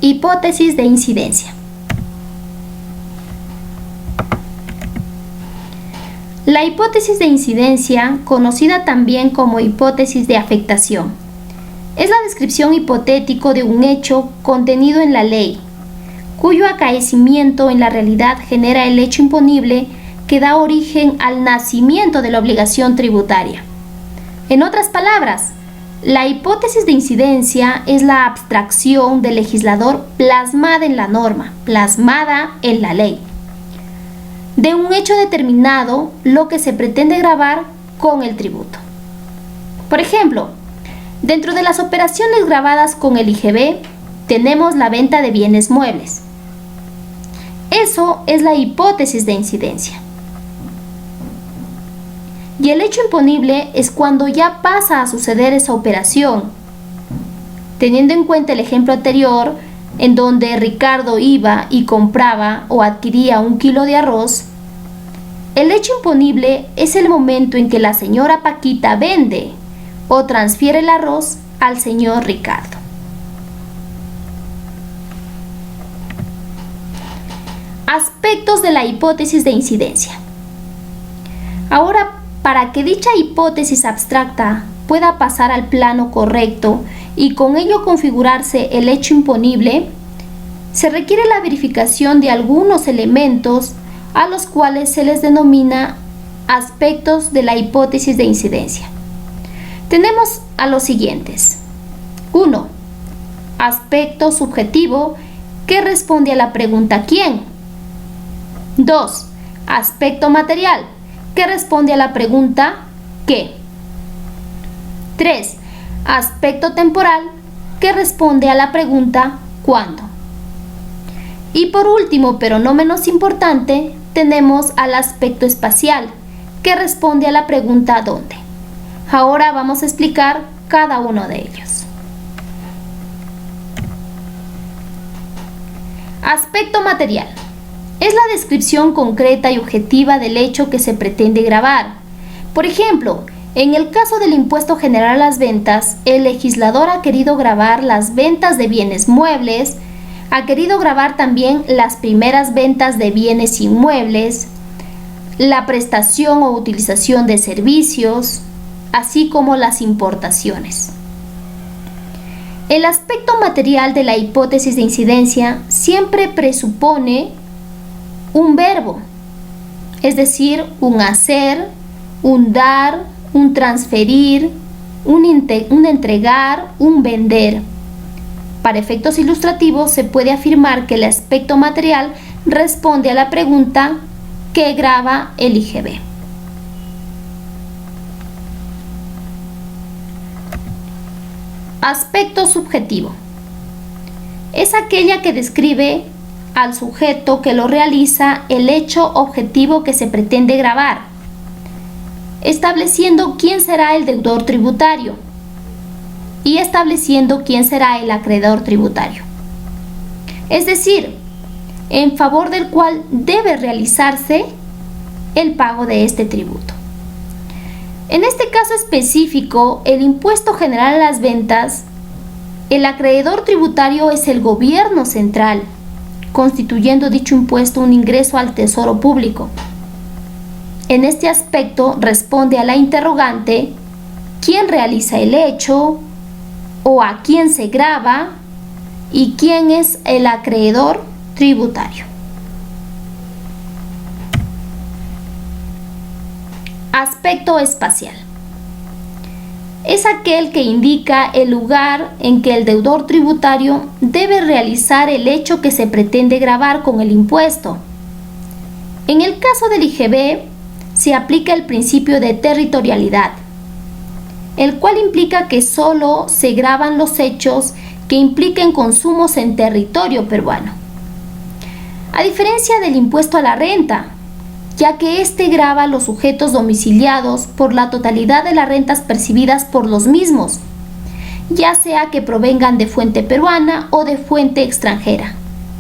Hipótesis de incidencia. La hipótesis de incidencia, conocida también como hipótesis de afectación, es la descripción hipotética de un hecho contenido en la ley, cuyo acaecimiento en la realidad genera el hecho imponible que da origen al nacimiento de la obligación tributaria. En otras palabras, la hipótesis de incidencia es la abstracción del legislador plasmada en la norma, plasmada en la ley, de un hecho determinado, lo que se pretende gravar con el tributo. Por ejemplo, dentro de las operaciones gravadas con el IGB, tenemos la venta de bienes muebles. Eso es la hipótesis de incidencia. Y el hecho imponible es cuando ya pasa a suceder esa operación. Teniendo en cuenta el ejemplo anterior, en donde Ricardo iba y compraba o adquiría 1 kilo de arroz, el hecho imponible es el momento en que la señora Paquita vende o transfiere el arroz al señor Ricardo. Aspectos de la hipótesis de incidencia. Ahora, para que dicha hipótesis abstracta pueda pasar al plano correcto y con ello configurarse el hecho imponible, se requiere la verificación de algunos elementos a los cuales se les denomina aspectos de la hipótesis de incidencia. Tenemos a los siguientes. 1. Aspecto subjetivo que responde a la pregunta ¿quién? 2. Aspecto material que responde a la pregunta ¿qué? 3. Aspecto temporal que responde a la pregunta ¿cuándo? Y por último, pero no menos importante, tenemos al aspecto espacial que responde a la pregunta ¿dónde? Ahora vamos a explicar cada uno de ellos. Aspecto material. Es la descripción concreta y objetiva del hecho que se pretende gravar. Por ejemplo, en el caso del impuesto general a las ventas, el legislador ha querido gravar las ventas de bienes muebles, ha querido gravar también las primeras ventas de bienes inmuebles, la prestación o utilización de servicios, así como las importaciones. El aspecto material de la hipótesis de incidencia siempre presupone un verbo, es decir, un hacer, un dar, un transferir, un entregar, un vender. Para efectos ilustrativos se puede afirmar que el aspecto material responde a la pregunta ¿qué grava el IGB? Aspecto subjetivo. Es aquella que describe al sujeto que lo realiza el hecho objetivo que se pretende gravar, estableciendo quién será el deudor tributario y estableciendo quién será el acreedor tributario. Es decir, en favor del cual debe realizarse el pago de este tributo. En este caso específico, el impuesto general a las ventas, el acreedor tributario es el gobierno central, constituyendo dicho impuesto un ingreso al tesoro público. En este aspecto responde a la interrogante quién realiza el hecho o a quién se grava y quién es el acreedor tributario. Aspecto espacial. Es aquel que indica el lugar en que el deudor tributario debe realizar el hecho que se pretende gravar con el impuesto. En el caso del IGB, se aplica el principio de territorialidad, el cual implica que solo se gravan los hechos que impliquen consumos en territorio peruano. A diferencia del impuesto a la renta, ya que éste grava los sujetos domiciliados por la totalidad de las rentas percibidas por los mismos, ya sea que provengan de fuente peruana o de fuente extranjera,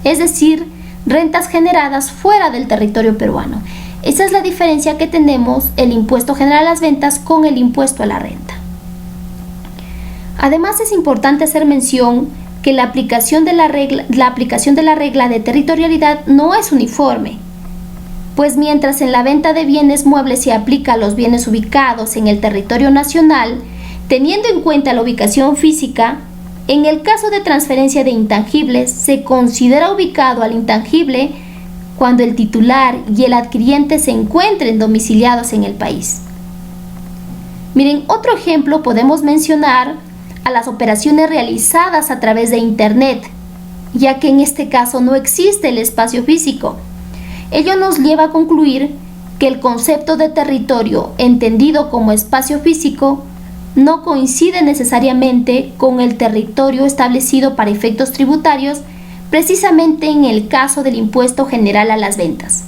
es decir, rentas generadas fuera del territorio peruano. Esa es la diferencia que tenemos el impuesto general a las ventas con el impuesto a la renta. Además, es importante hacer mención que la aplicación de la regla de territorialidad no es uniforme, pues mientras en la venta de bienes muebles se aplica a los bienes ubicados en el territorio nacional, teniendo en cuenta la ubicación física, en el caso de transferencia de intangibles se considera ubicado al intangible cuando el titular y el adquiriente se encuentren domiciliados en el país. Miren, otro ejemplo podemos mencionar a las operaciones realizadas a través de Internet, ya que en este caso no existe el espacio físico. Ello nos lleva a concluir que el concepto de territorio, entendido como espacio físico, no coincide necesariamente con el territorio establecido para efectos tributarios, precisamente en el caso del impuesto general a las ventas.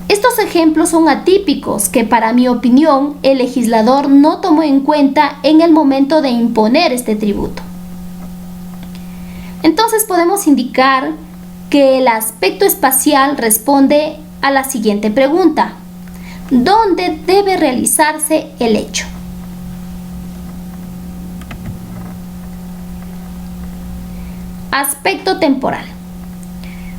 Estos ejemplos son atípicos que, para mi opinión, el legislador no tomó en cuenta en el momento de imponer este tributo. Entonces podemos indicar que el aspecto espacial responde a la siguiente pregunta: ¿dónde debe realizarse el hecho? Aspecto temporal.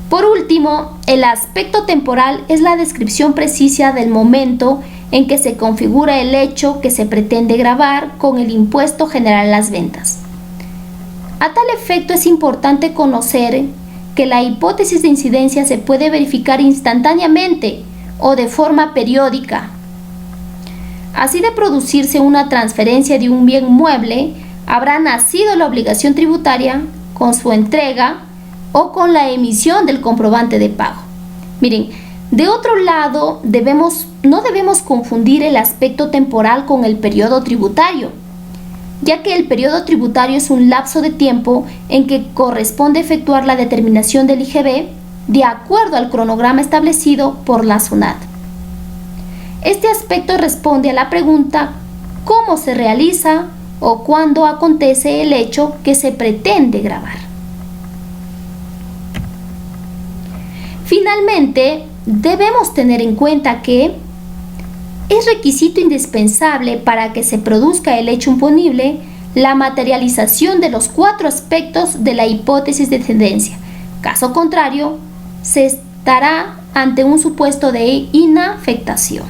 Por último, el aspecto temporal es la descripción precisa del momento en que se configura el hecho que se pretende gravar con el impuesto general a las ventas. A tal efecto es importante conocer que la hipótesis de incidencia se puede verificar instantáneamente o de forma periódica. Así, de producirse una transferencia de un bien mueble, habrá nacido la obligación tributaria con su entrega o con la emisión del comprobante de pago. Miren, de otro lado, no debemos confundir el aspecto temporal con el periodo tributario, ya que el periodo tributario es un lapso de tiempo en que corresponde efectuar la determinación del IGB de acuerdo al cronograma establecido por la SUNAT. Este aspecto responde a la pregunta ¿cómo se realiza o cuándo acontece el hecho que se pretende gravar? Finalmente, debemos tener en cuenta que es requisito indispensable para que se produzca el hecho imponible la materialización de los 4 aspectos de la hipótesis de incidencia. Caso contrario, se estará ante un supuesto de inafectación.